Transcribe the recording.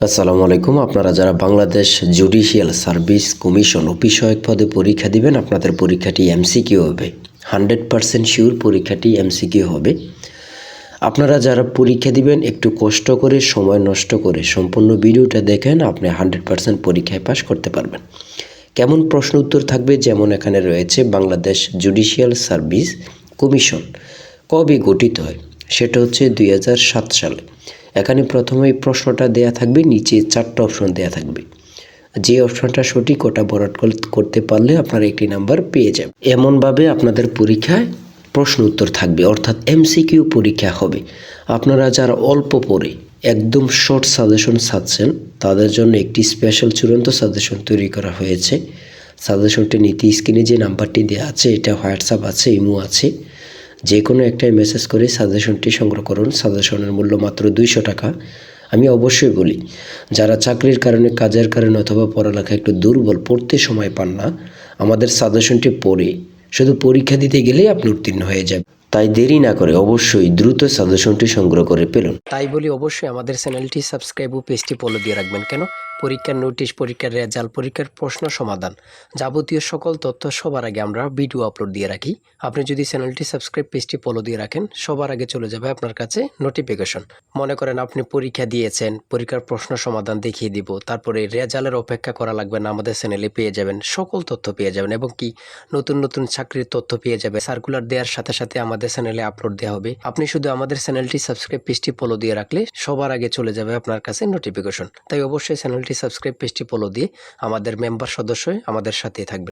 আসসালামু আলাইকুম। আপনারা যারা বাংলাদেশ জুডিশিয়াল সার্ভিস কমিশন অফিসসহায়ক পদে পরীক্ষা দিবেন, আপনাদের পরীক্ষাটি এমসিকিউ হবে। 100% শিওর পরীক্ষাটি এমসিকিউ হবে। আপনারা যারা পরীক্ষা দিবেন একটু কষ্ট করে, সময় নষ্ট করে সম্পূর্ণ ভিডিওটা দেখেন, আপনি 100% পরীক্ষায় পাশ করতে পারবেন। কেমন প্রশ্ন উত্তর থাকবে, যেমন এখানে রয়েছে বাংলাদেশ জুডিশিয়াল সার্ভিস কমিশন কবে গঠিত হয়, সেটা হচ্ছে 2007 সালে। এখানে প্রথমেই প্রশ্নটা দেয়া থাকবে, নিচে 4টা অপশন দেয়া থাকবে। যে অপশনটা সঠিক ওটা বরাদ করতে পারলে আপনারা একটি নাম্বার পেয়ে যাবেন। এমনভাবে আপনাদের পরীক্ষায় প্রশ্ন উত্তর থাকবে, অর্থাৎ এমসিকিউ পরীক্ষা হবে। আপনারা যারা অল্প পড়ে একদম শর্ট সাজেশন চাচ্ছেন, তাদের জন্য একটি স্পেশাল চূড়ান্ত সাজেশন তৈরি করা হয়েছে। সাজেশনটি নিতে স্ক্রিনে যে নাম্বারটি দেওয়া আছে, এটা হোয়াটসঅ্যাপ আছে, ইমো আছে, যে কোনো একটাই মেসেজ করে সাজেশনটি সংগ্রহ করুন। সাজেশনের মূল্য মাত্র 200 টাকা। আমি অবশ্যই বলি, যারা চাকরির কারণে, কাজের কারণে অথবা পড়ালেখা একটু দুর্বল, পড়তে সময় পান না, আমাদের সাজেশনটি পড়ে শুধু পরীক্ষা দিতে গেলেই আপনি উত্তীর্ণ হয়ে যাবেন। তাই দেরি না করে অবশ্যই দ্রুত সাজেশনটি সংগ্রহ করে ফেলুন। তাই বলি অবশ্যই আমাদের চ্যানেলটি সাবস্ক্রাইব ও পেজটি ফলো দিয়ে রাখবেন। কেন? পরীক্ষার নোটিশ, পরীক্ষার রেজাল্ট, পরীক্ষার প্রশ্ন সমাধান, যাবতীয় সকল তথ্য সবার আগে আমরা ভিডিও আপলোড দিয়ে রাখি। আপনি যদি চ্যানেলটি সাবস্ক্রাইব, পেজটি ফলো দিয়ে রাখেন, সবার আগে চলে যাবে আপনার কাছে নোটিফিকেশন। মনে করেন আপনি পরীক্ষা দিয়েছেন, পরীক্ষার প্রশ্ন সমাধান দেখিয়ে দিব, তারপরে রেজাল্টের অপেক্ষা করা লাগবে না, আমাদের চ্যানেলে পেয়ে যাবেন, সকল তথ্য পেয়ে যাবেন, এবং কি নতুন নতুন চাকরির তথ্য পেয়ে যাবে। সার্কুলার দেওয়ার সাথে সাথে আমাদের চ্যানেলে আপলোড দেওয়া হবে। আপনি শুধু আমাদের চ্যানেলটি সাবস্ক্রাইব, পেজটি ফলো দিয়ে রাখলে সবার আগে চলে যাবে আপনার কাছে নোটিফিকেশন। তাই অবশ্যই চ্যানেলটি সাবস্ক্রাইব, পেজটি ফলো দিয়ে আমাদের মেম্বার সদস্য হয়ে আমাদের সাথেই থাকবে।